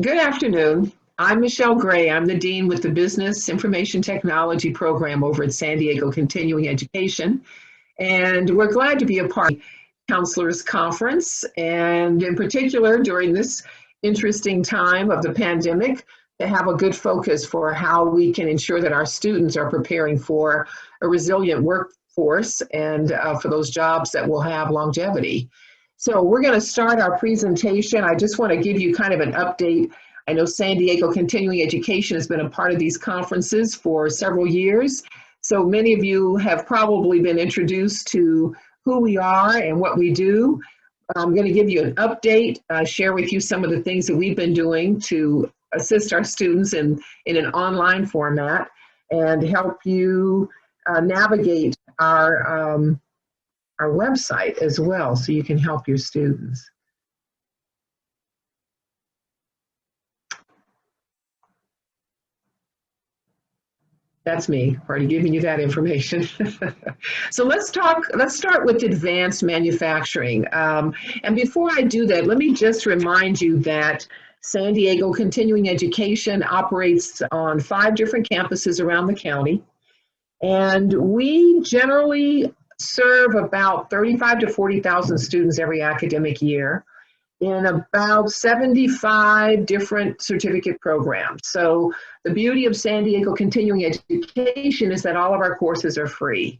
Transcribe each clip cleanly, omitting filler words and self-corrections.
Good afternoon. I'm Michelle Gray. I'm the Dean with the Business Information Technology Program over at San Diego Continuing Education. And we're glad to be a part of the Counselors Conference, and in particular during this interesting time of the pandemic, to have a good focus for how we can ensure that our students are preparing for a resilient workforce and for those jobs that will have longevity. So we're going to start our presentation. I just want to give you kind of an update. I know San Diego Continuing Education has been a part of these conferences for several years. So many of you have probably been introduced to who we are and what we do. I'm going to give you an update, share with you some of the things that we've been doing to assist our students in an online format and help you navigate our website as well, so you can help your students. That's me, already giving you that information. So let's start with advanced manufacturing. And before I do that, let me just remind you that San Diego Continuing Education operates on 5 different campuses around the county. And we generally serve about 35 to 40,000 students every academic year in about 75 different certificate programs. So the beauty of San Diego Continuing Education is that all of our courses are free.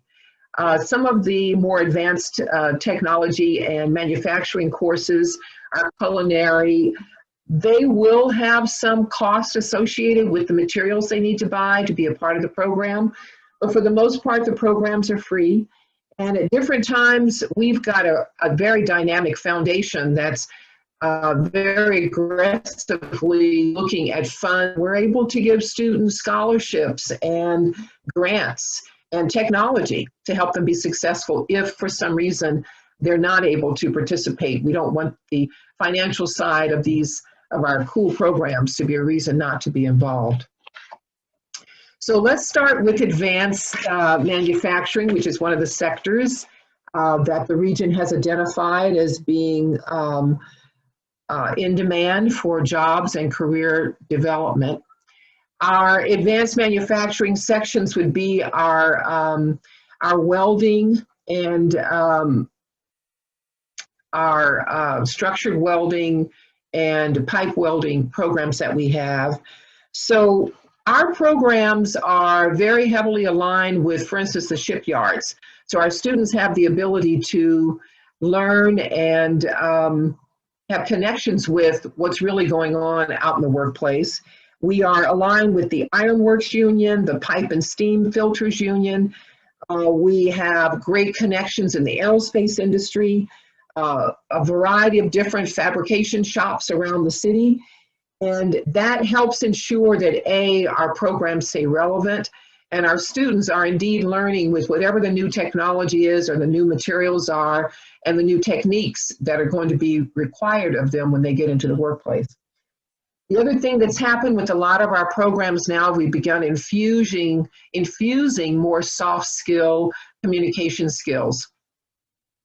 Some of the more advanced technology and manufacturing courses are culinary. They will have some cost associated with the materials they need to buy to be a part of the program, but for the most part, the programs are free. And at different times, we've got a very dynamic foundation that's very aggressively looking at funds. We're able to give students scholarships and grants and technology to help them be successful if for some reason they're not able to participate. We don't want the financial side of our cool programs to be a reason not to be involved. So let's start with advanced manufacturing, which is one of the sectors that the region has identified as being in demand for jobs and career development. Our advanced manufacturing sections would be our welding and our structured welding and pipe welding programs that we have. So our programs are very heavily aligned with, for instance, the shipyards. So our students have the ability to learn and have connections with what's really going on out in the workplace. We are aligned with the Ironworks Union, the Pipe and Steam Filters Union. We have great connections in the aerospace industry, a variety of different fabrication shops around the city. And that helps ensure that our programs stay relevant and our students are indeed learning with whatever the new technology is or the new materials are and the new techniques that are going to be required of them when they get into the workplace. The other thing that's happened with a lot of our programs now, we've begun infusing more soft skill communication skills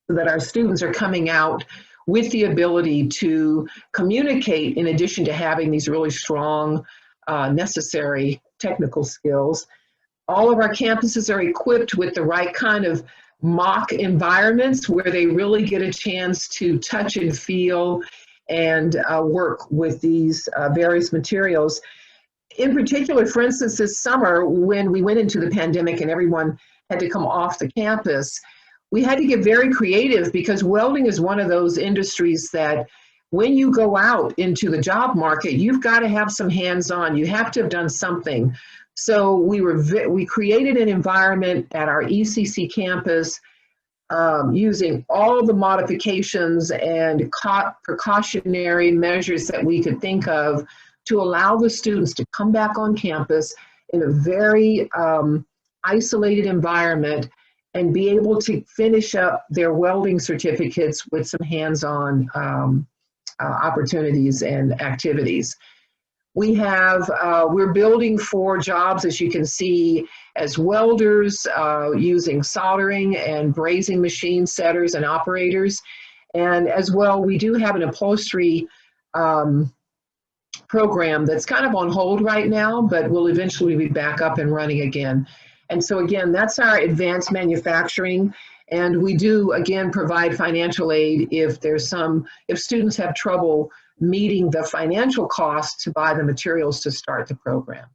so that our students are coming out with the ability to communicate in addition to having these really strong, necessary technical skills. All of our campuses are equipped with the right kind of mock environments where they really get a chance to touch and feel and work with these various materials. In particular, for instance, this summer when we went into the pandemic and everyone had to come off the campus, we had to get very creative because welding is one of those industries that when you go out into the job market, you've got to have some hands-on. You have to have done something. So we created an environment at our ECC campus using all the modifications and precautionary measures that we could think of to allow the students to come back on campus in a very isolated environment and be able to finish up their welding certificates with some hands-on opportunities and activities. We're building for jobs, as you can see, as welders, using soldering and brazing machine setters and operators. And as well, we do have an upholstery program that's kind of on hold right now, but will eventually be back up and running again. And so again, that's our advanced manufacturing. And we do, again, provide financial aid if students have trouble meeting the financial costs to buy the materials to start the program.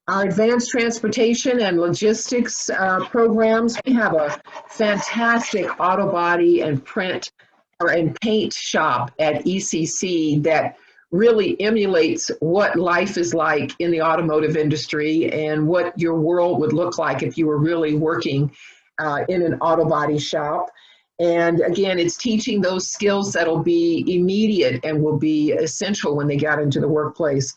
Our advanced transportation and logistics programs, we have a fantastic auto body and paint shop at ECC that really emulates what life is like in the automotive industry and what your world would look like if you were really working in an auto body shop. And again, it's teaching those skills that'll be immediate and will be essential when they get into the workplace.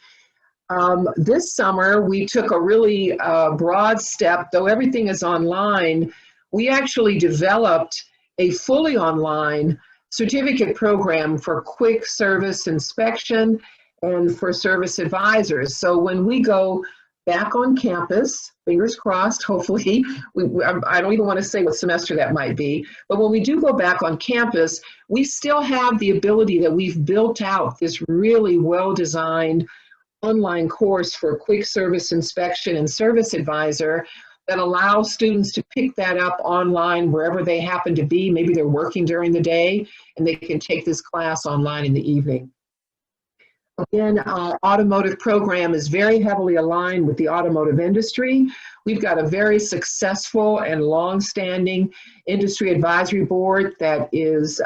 This summer, we took a really broad step, though everything is online. We actually developed a fully online certificate program for quick service inspection and for service advisors. So when we go back on campus, fingers crossed, hopefully, I don't even want to say what semester that might be, but when we do go back on campus, we still have the ability that we've built out this really well-designed online course for quick service inspection and service advisor that allows students to pick that up online wherever they happen to be. Maybe they're working during the day and they can take this class online in the evening. Again, our automotive program is very heavily aligned with the automotive industry. We've got a very successful and long-standing industry advisory board that is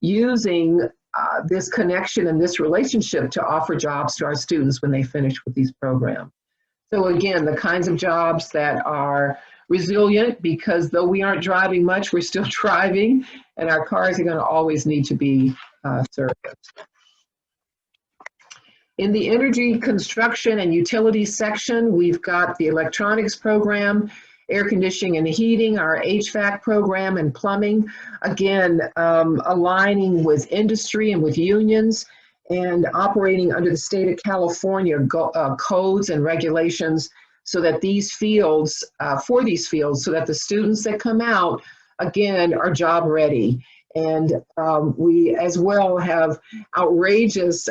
using this connection and this relationship to offer jobs to our students when they finish with these programs. So again, the kinds of jobs that are resilient, because though we aren't driving much, we're still driving, and our cars are going to always need to be serviced. In the energy, construction, and utilities section, we've got the electronics program, air conditioning and heating, our HVAC program, and plumbing. Again, aligning with industry and with unions and operating under the state of California codes and regulations so that these fields, so that the students that come out, again, are job ready. And we as well have outrageous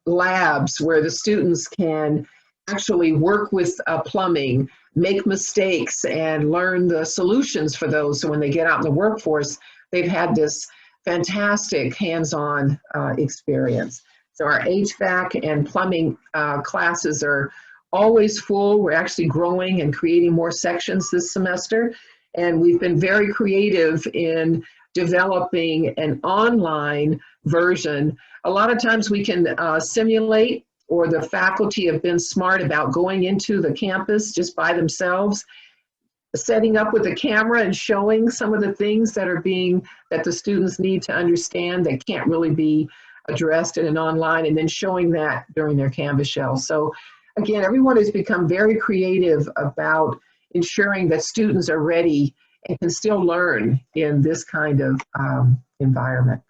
labs where the students can actually work with plumbing, make mistakes, and learn the solutions for those. So when they get out in the workforce, they've had this fantastic hands-on experience. So our HVAC and plumbing classes are always full. We're actually growing and creating more sections this semester. And we've been very creative in developing an online version. A lot of times we can simulate, or the faculty have been smart about going into the campus just by themselves, setting up with a camera and showing some of the things that the students need to understand that can't really be addressed in an online, and then showing that during their Canvas shell. So again, everyone has become very creative about ensuring that students are ready and can still learn in this kind of environment.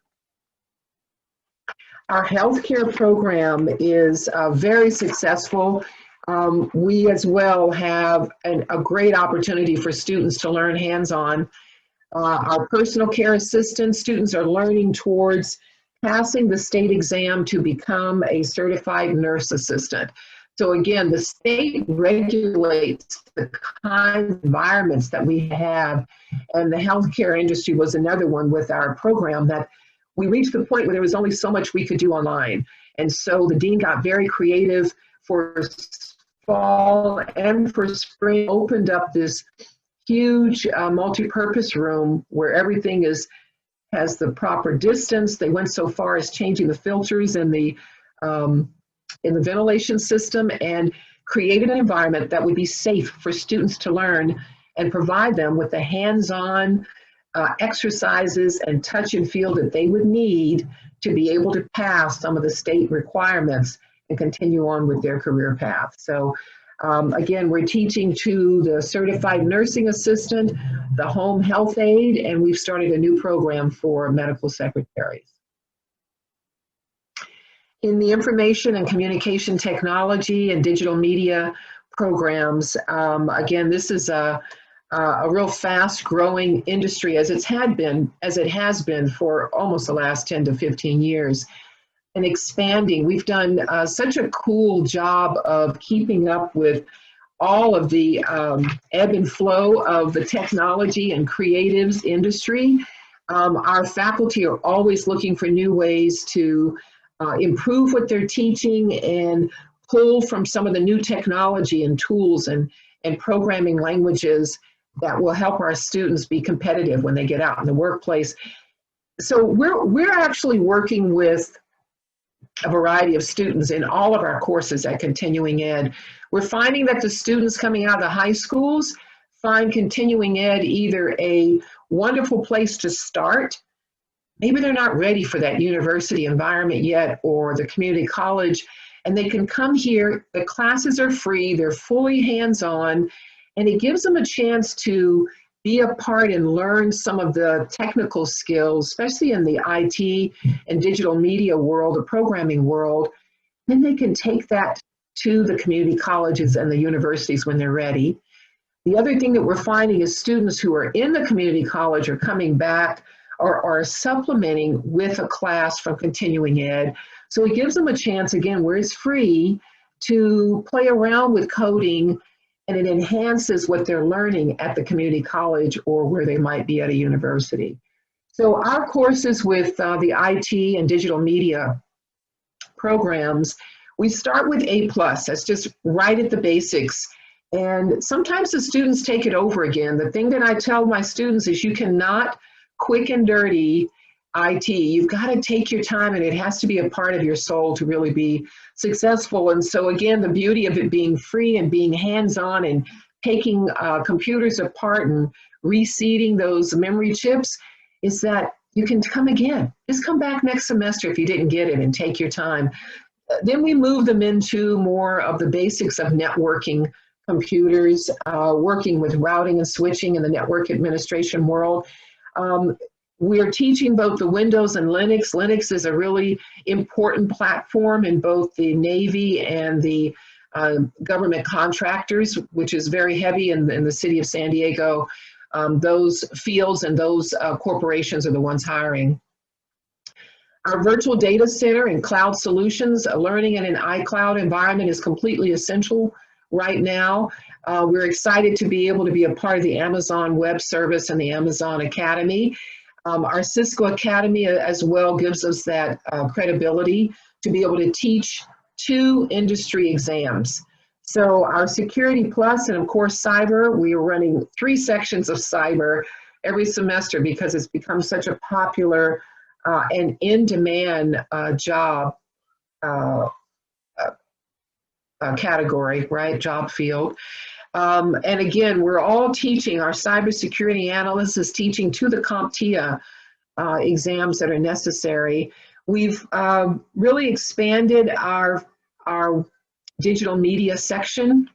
Our healthcare program is very successful. We as well have a great opportunity for students to learn hands-on. Our personal care assistant students are learning towards passing the state exam to become a certified nurse assistant. So again, the state regulates the kinds of environments that we have, and the healthcare industry was another one with our program that we reached the point where there was only so much we could do online. And so the dean got very creative for fall and for spring, opened up this huge multi-purpose room where everything has the proper distance. They went so far as changing the filters in the ventilation system, and created an environment that would be safe for students to learn and provide them with the hands-on exercises and touch and feel that they would need to be able to pass some of the state requirements and continue on with their career path. So again, we're teaching to the certified nursing assistant, the home health aide, and we've started a new program for medical secretaries. In the information and communication technology and digital media programs, again, this is a a real fast-growing industry as it has been for almost the last 10 to 15 years, and expanding. We've done such a cool job of keeping up with all of the ebb and flow of the technology and creatives industry. Our faculty are always looking for new ways to improve what they're teaching and pull from some of the new technology and tools and programming languages that will help our students be competitive when they get out in the workplace. So we're actually working with a variety of students in all of our courses at Continuing Ed. We're finding that the students coming out of the high schools find Continuing Ed either a wonderful place to start. Maybe they're not ready for that university environment yet, or the community college, and they can come here. The classes are free, they're fully hands-on, and it gives them a chance to be a part and learn some of the technical skills, especially in the IT and digital media world, the programming world. Then they can take that to the community colleges and the universities when they're ready. The other thing that we're finding is students who are in the community college are coming back or are supplementing with a class from Continuing Ed. So it gives them a chance, again, where it's free, to play around with coding, and it enhances what they're learning at the community college or where they might be at a university. So our courses with the IT and digital media programs, we start with A+. That's just right at the basics. And sometimes the students take it over again. The thing that I tell my students is you cannot quick and dirty IT. You've got to take your time, and it has to be a part of your soul to really be successful. And so again, the beauty of it being free and being hands-on and taking computers apart and reseeding those memory chips is that you can come again. Just come back next semester if you didn't get it, and take your time. Then we move them into more of the basics of networking computers, working with routing and switching in the network administration world. We're teaching both the Windows and Linux. Linux is a really important platform in both the Navy and the government contractors, which is very heavy in the city of San Diego. Those fields and those corporations are the ones hiring. Our virtual data center and cloud solutions, learning in an iCloud environment is completely essential right now. We're excited to be able to be a part of the Amazon Web Service and the Amazon Academy. Our Cisco Academy as well gives us that credibility to be able to teach 2 industry exams. So our Security Plus and of course Cyber, we are running 3 sections of Cyber every semester because it's become such a popular and in-demand job category, right? Job field. And again, we're all teaching, our cybersecurity analyst is teaching to the CompTIA exams that are necessary. We've really expanded our digital media section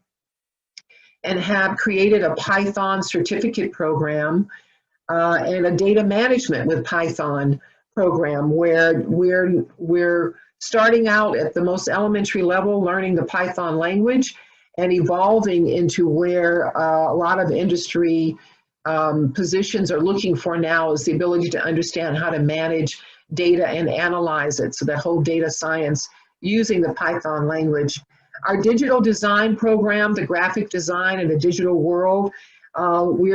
and have created a Python certificate program and a data management with Python program where we're starting out at the most elementary level, learning the Python language, and evolving into where a lot of industry positions are looking for now is the ability to understand how to manage data and analyze it. So that whole data science using the Python language. Our digital design program, the graphic design in the digital world, we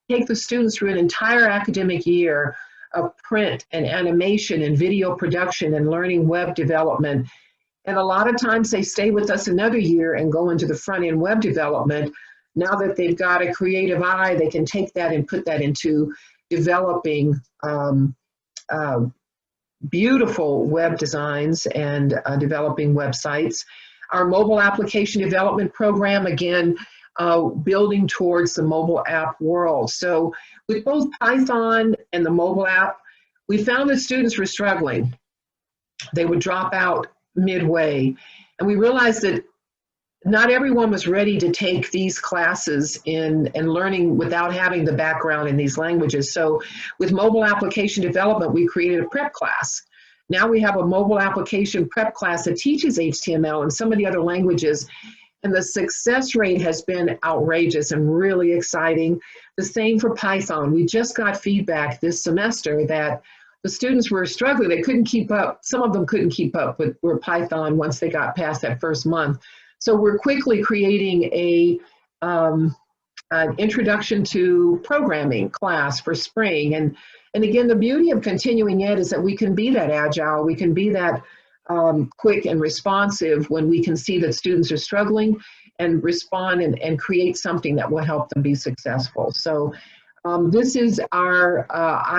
take the students through an entire academic year of print and animation and video production and learning web development. And a lot of times they stay with us another year and go into the front-end web development. Now that they've got a creative eye, they can take that and put that into developing beautiful web designs and developing websites. Our mobile application development program, again, building towards the mobile app world. So with both Python and the mobile app, we found that students were struggling. They would drop out midway. And we realized that not everyone was ready to take these classes and learning without having the background in these languages. So with mobile application development, we created a prep class. Now we have a mobile application prep class that teaches HTML and some of the other languages. And the success rate has been outrageous and really exciting. The same for Python. We just got feedback this semester that the students were struggling. They couldn't keep up. Some of them couldn't keep up with Python once they got past that first month. So we're quickly creating an introduction to programming class for spring. And again, the beauty of continuing ed is that we can be that agile. We can be that quick and responsive when we can see that students are struggling, and respond and create something that will help them be successful. So this is our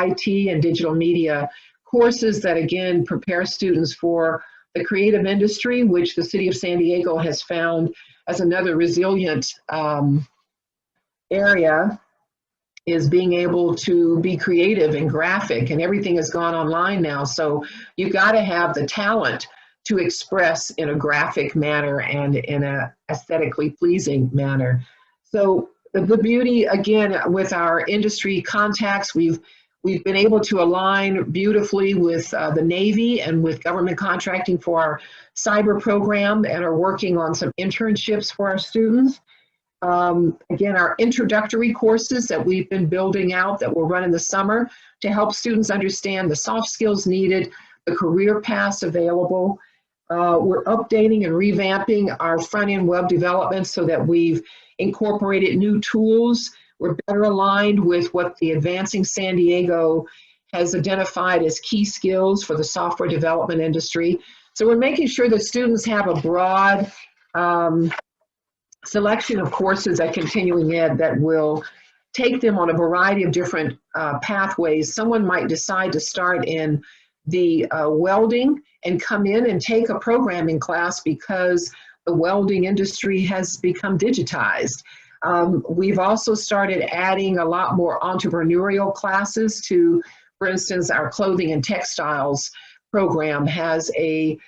IT and digital media courses that, again, prepare students for the creative industry, which the City of San Diego has found as another resilient area, is being able to be creative and graphic, and everything has gone online now. So you've got to have the talent to express in a graphic manner and in a aesthetically pleasing manner. So the beauty, again, with our industry contacts, we've been able to align beautifully with the Navy and with government contracting for our cyber program, and are working on some internships for our students. Again, our introductory courses that we've been building out that will run in the summer to help students understand the soft skills needed, the career paths available. We're updating and revamping our front-end web development so that we've incorporated new tools. We're better aligned with what the Advancing San Diego has identified as key skills for the software development industry. So we're making sure that students have a broad selection of courses at Continuing Ed that will take them on a variety of different pathways. Someone might decide to start in the welding and come in and take a programming class because the welding industry has become digitized. We've also started adding a lot more entrepreneurial classes to, for instance, our clothing and textiles program has a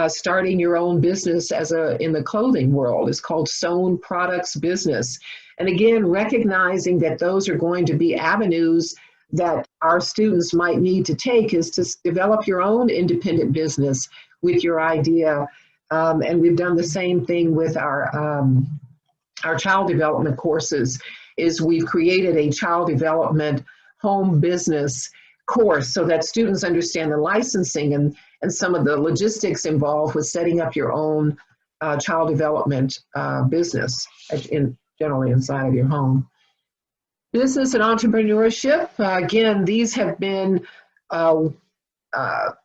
starting your own business in the clothing world. It's called Sewn Products Business. And again, recognizing that those are going to be avenues that our students might need to take, is to develop your own independent business with your idea. And we've done the same thing with our child development courses, is we've created a child development home business course so that students understand the licensing and some of the logistics involved with setting up your own child development business generally inside of your home. Business and entrepreneurship, again, these have been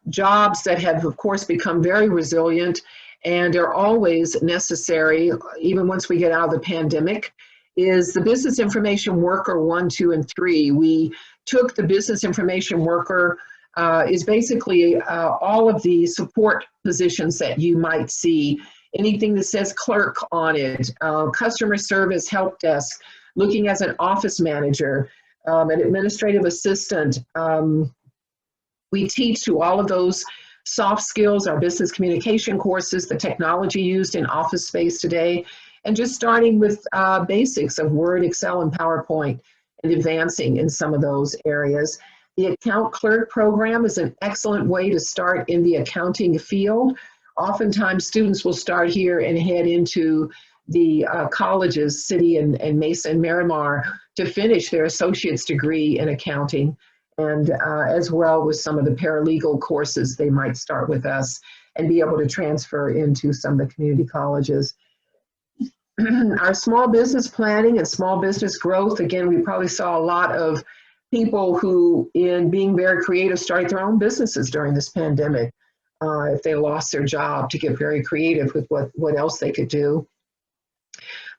jobs that have, of course, become very resilient and are always necessary, even once we get out of the pandemic, is the Business Information Worker 1, 2, and 3. We took the Business Information Worker, is basically all of the support positions that you might see, anything that says clerk on it, customer service, help desk, looking as an office manager, an administrative assistant. We teach to all of those soft skills, our business communication courses, the technology used in office space today, and just starting with basics of Word, Excel, and PowerPoint, and advancing in some of those areas. The account clerk program is an excellent way to start in the accounting field. Oftentimes students will start here and head into the colleges, City and Mesa and Miramar, to finish their associate's degree in accounting, and as well with some of the paralegal courses they might start with us and be able to transfer into some of the community colleges. Our small business planning and small business growth, again, we probably saw a lot of people who, in being very creative, started their own businesses during this pandemic. If they lost their job, to get very creative with what else they could do.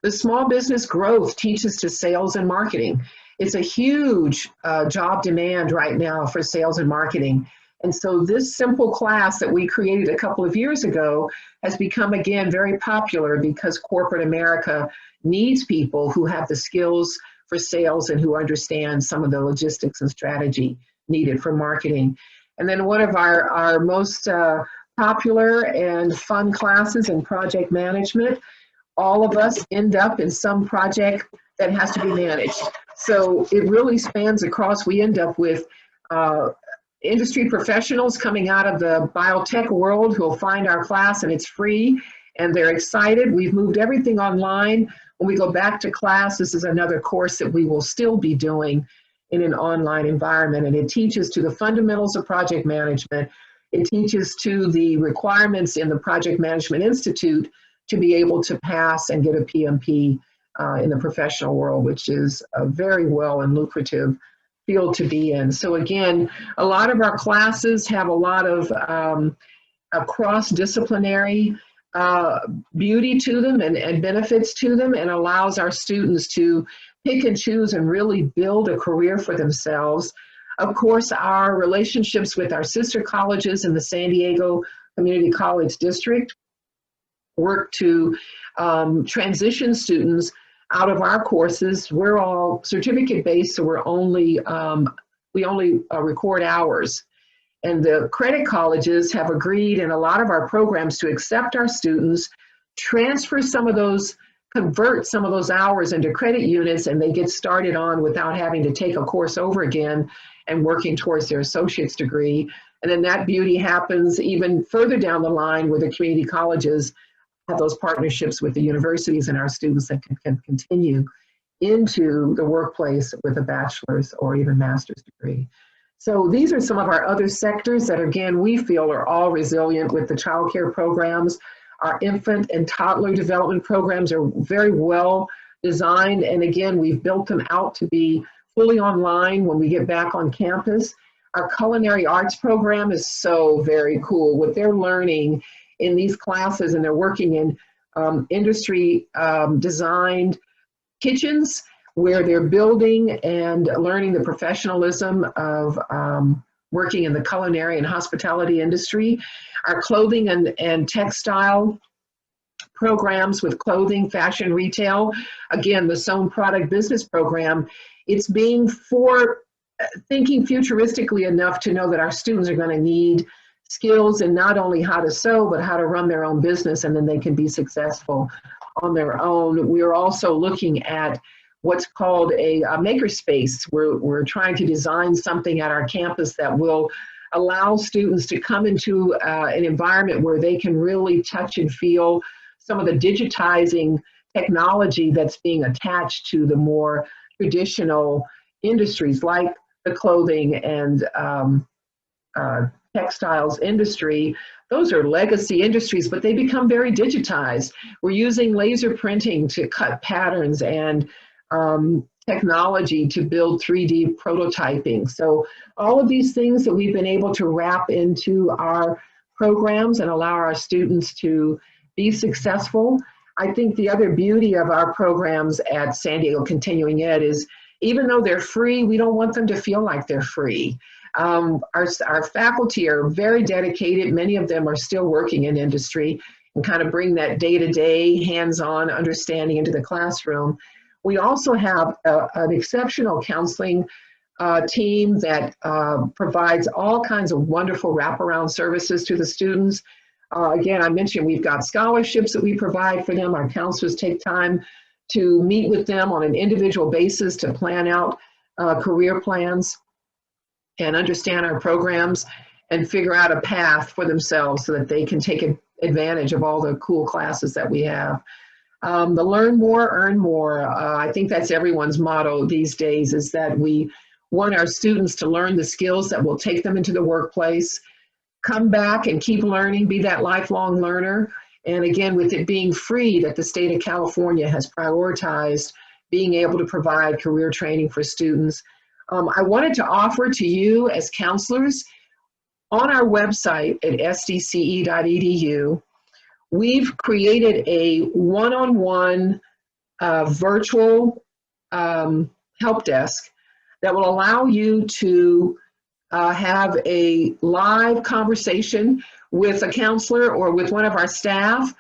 The small business growth teaches to sales and marketing. It's a huge job demand right now for sales and marketing. And so this simple class that we created a couple of years ago has become, again, very popular because corporate America needs people who have the skills for sales and who understand some of the logistics and strategy needed for marketing. And then one of our most popular and fun classes in project management, all of us end up in some project that has to be managed. So it really spans across. We end up with industry professionals coming out of the biotech world who will find our class, and it's free, and they're excited. We've moved everything online. When we go back to class, this is another course that we will still be doing in an online environment, and it teaches to the fundamentals of project management. It teaches to the requirements in the Project Management Institute to be able to pass and get a PMP in the professional world, which is a very well and lucrative field to be in. So again, a lot of our classes have a lot of cross-disciplinary beauty to them and benefits to them, and allows our students to pick and choose and really build a career for themselves. Of course, our relationships with our sister colleges in the San Diego Community College District work to transition students out of our courses. We're all certificate-based, so we only record hours. And the credit colleges have agreed in a lot of our programs to accept our students, convert some of those hours into credit units, and they get started on without having to take a course over again and working towards their associate's degree. And then that beauty happens even further down the line, where the community colleges have those partnerships with the universities, and our students that can continue into the workplace with a bachelor's or even master's degree. So these are some of our other sectors that, again, we feel are all resilient with the child care programs. Our infant and toddler development programs are very well designed. And again, we've built them out to be fully online when we get back on campus. Our culinary arts program is so very cool. What they're learning in these classes, and they're working in industry designed kitchens, where they're building and learning the professionalism of working in the culinary and hospitality industry. Our clothing and textile programs with clothing, fashion, retail. Again, the Sewn Product Business Program, it's being thinking futuristically enough to know that our students are going to need skills in not only how to sew, but how to run their own business, and then they can be successful on their own. We are also looking at what's called a Makerspace. We're trying to design something at our campus that will allow students to come into an environment where they can really touch and feel some of the digitizing technology that's being attached to the more traditional industries like the clothing and textiles industry. Those are legacy industries, but they become very digitized. We're using laser printing to cut patterns and technology to build 3D prototyping. So all of these things that we've been able to wrap into our programs and allow our students to be successful. I think the other beauty of our programs at San Diego Continuing Ed is, even though they're free, we don't want them to feel like they're free. Our faculty are very dedicated. Many of them are still working in industry and kind of bring that day-to-day hands-on understanding into the classroom. We also have an exceptional counseling team that provides all kinds of wonderful wraparound services to the students. Again, I mentioned we've got scholarships that we provide for them. Our counselors take time to meet with them on an individual basis to plan out career plans and understand our programs and figure out a path for themselves so that they can take advantage of all the cool classes that we have. The learn more, earn more. I think that's everyone's motto these days, is that we want our students to learn the skills that will take them into the workplace, come back and keep learning, be that lifelong learner. And again, with it being free, that the state of California has prioritized being able to provide career training for students. I wanted to offer to you as counselors, on our website at sdce.edu, we've created a one-on-one virtual help desk that will allow you to have a live conversation with a counselor or with one of our staff,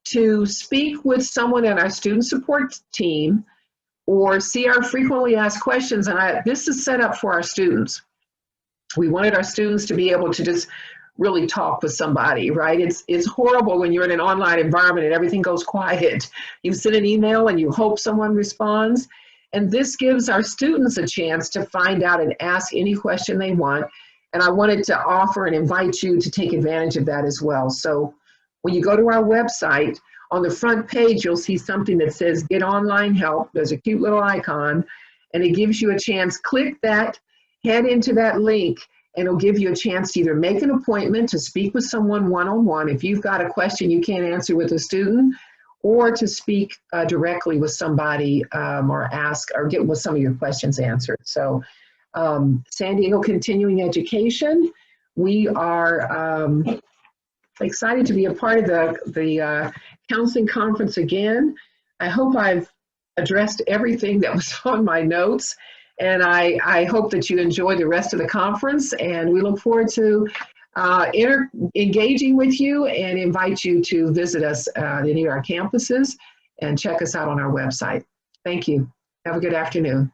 to speak with someone in our student support team, or see our frequently asked questions. And this is set up for our students. We wanted our students to be able to just really talk with somebody, right? It's horrible when you're in an online environment and everything goes quiet. You send an email and you hope someone responds. And this gives our students a chance to find out and ask any question they want. And I wanted to offer and invite you to take advantage of that as well. So When you go to our website, on the front page, you'll see something that says Get Online Help. There's a cute little icon, and it gives you a chance. Click that, head into that link, and it'll give you a chance to either make an appointment to speak with someone one-on-one if you've got a question you can't answer with a student, or to speak directly with somebody or ask or get with some of your questions answered. So San Diego Continuing Education, we are excited to be a part of the counseling conference again. I hope I've addressed everything that was on my notes, and I hope that you enjoy the rest of the conference, and we look forward to engaging with you and invite you to visit us at any of our campuses and check us out on our website. Thank you. Have a good afternoon.